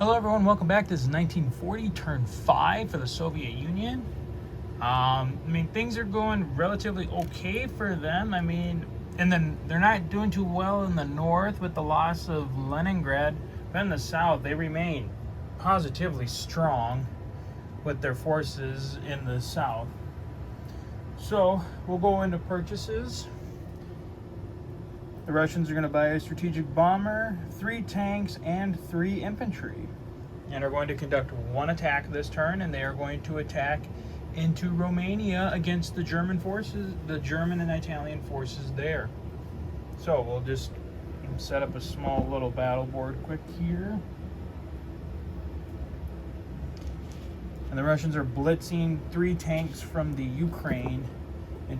Hello everyone, welcome back. This is 1940, turn 5 for the Soviet Union. Things are going relatively okay for them. And then they're not doing too well in the north with the loss of Leningrad. But in the south, they remain positively strong with their forces in the south. So, we'll go into purchases. The Russians are going to buy a strategic bomber, 3 tanks, and 3 infantry. And are going to conduct 1 attack this turn, and they are going to attack into Romania against the German forces, the German and Italian forces there. So we'll just set up a small little battle board quick here. And the Russians are blitzing 3 tanks from the Ukraine, and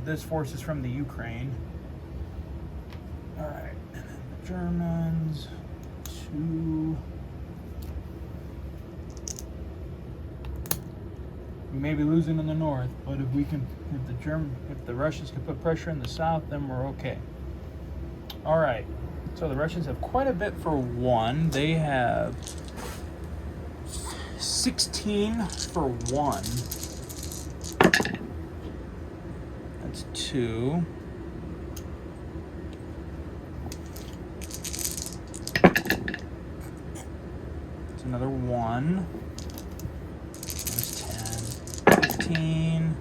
this force is from the Ukraine. Alright, and then the Germans, 2. We may be losing in the north, but if the Russians can put pressure in the south, then we're okay. Alright, so the Russians have quite a bit for 1. They have 16 for 1. That's 2. Another 1. There's 10, 15,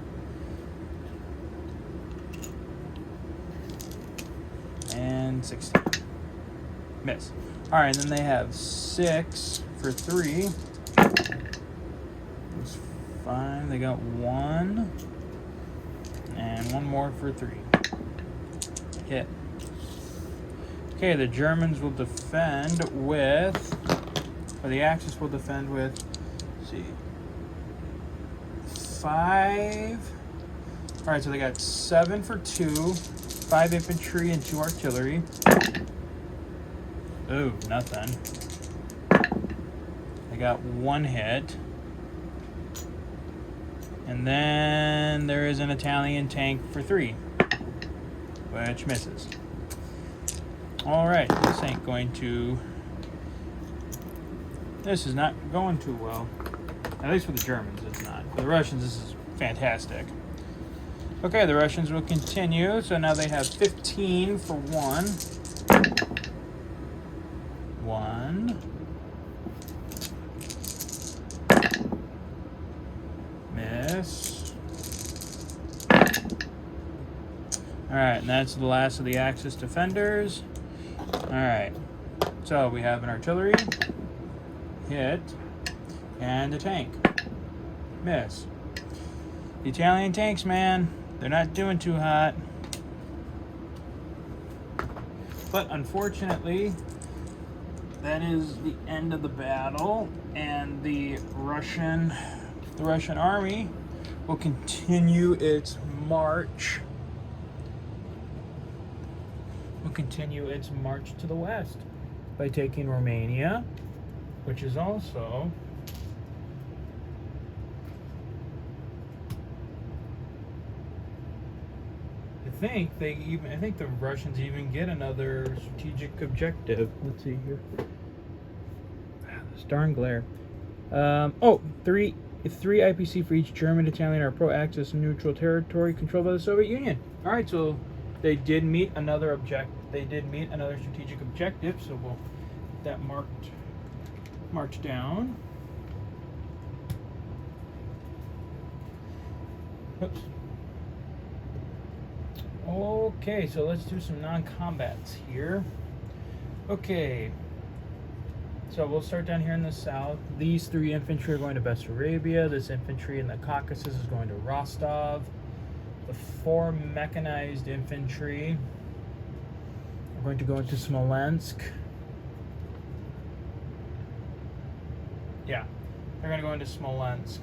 and 16. Miss. Alright, then they have 6 for 3. That's 5. They got 1. And 1 more for 3. Hit. Okay, the Germans will defend with... Or the Axis will defend with, let's see, 5. Alright, so they got 7 for 2, 5 infantry and 2 artillery. Ooh, nothing. They got 1 hit. And then there is an Italian tank for 3, which misses. Alright, this ain't going to... This is not going too well. At least for the Germans, it's not. For the Russians, this is fantastic. Okay, the Russians will continue. So now they have 15 for 1. 1. Miss. Alright, and that's the last of the Axis defenders. Alright. So we have an artillery. Hit, and a tank. Miss. The Italian tanks, man, they're not doing too hot. But unfortunately, that is the end of the battle, and the Russian army will continue its march. To the west by taking Romania, which is also I think the Russians even get another strategic objective. Let's see here. This darn glare. 3 IPC for each German, Italian, or pro-Axis neutral territory controlled by the Soviet Union. All right, so they did meet another strategic objective. So we'll get that march down. Oops. Okay, so let's do some non-combats here. Okay. So we'll start down here in the south. These 3 infantry are going to Bessarabia. This infantry in the Caucasus is going to Rostov. The 4 mechanized infantry are going to go into Smolensk. Yeah, they're going to go into Smolensk.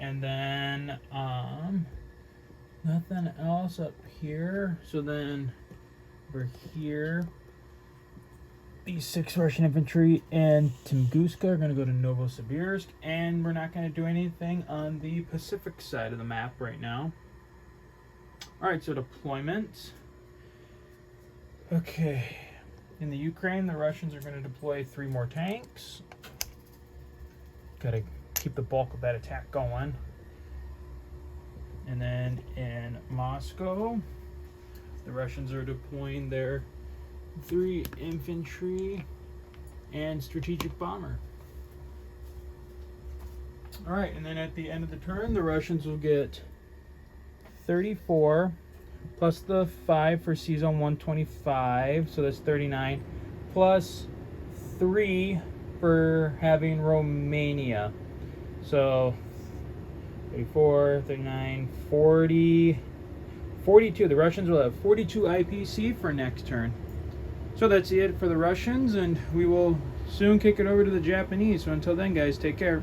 And then, nothing else up here. So then, over here, these 6 Russian infantry and Tunguska are going to go to Novosibirsk. And we're not going to do anything on the Pacific side of the map right now. Alright, so deployment. Okay. In the Ukraine, the Russians are going to deploy 3 more tanks. Got to keep the bulk of that attack going. And then in Moscow, the Russians are deploying their 3 infantry and strategic bomber. Alright, and then at the end of the turn, the Russians will get 34 plus the 5 for C-Zone 125, so that's 39, plus 3 for having Romania. So 34, 39, 40, 42. The Russians will have 42 IPC for next turn. So that's it for the Russians, and we will soon kick it over to the Japanese. So until then, guys, take care.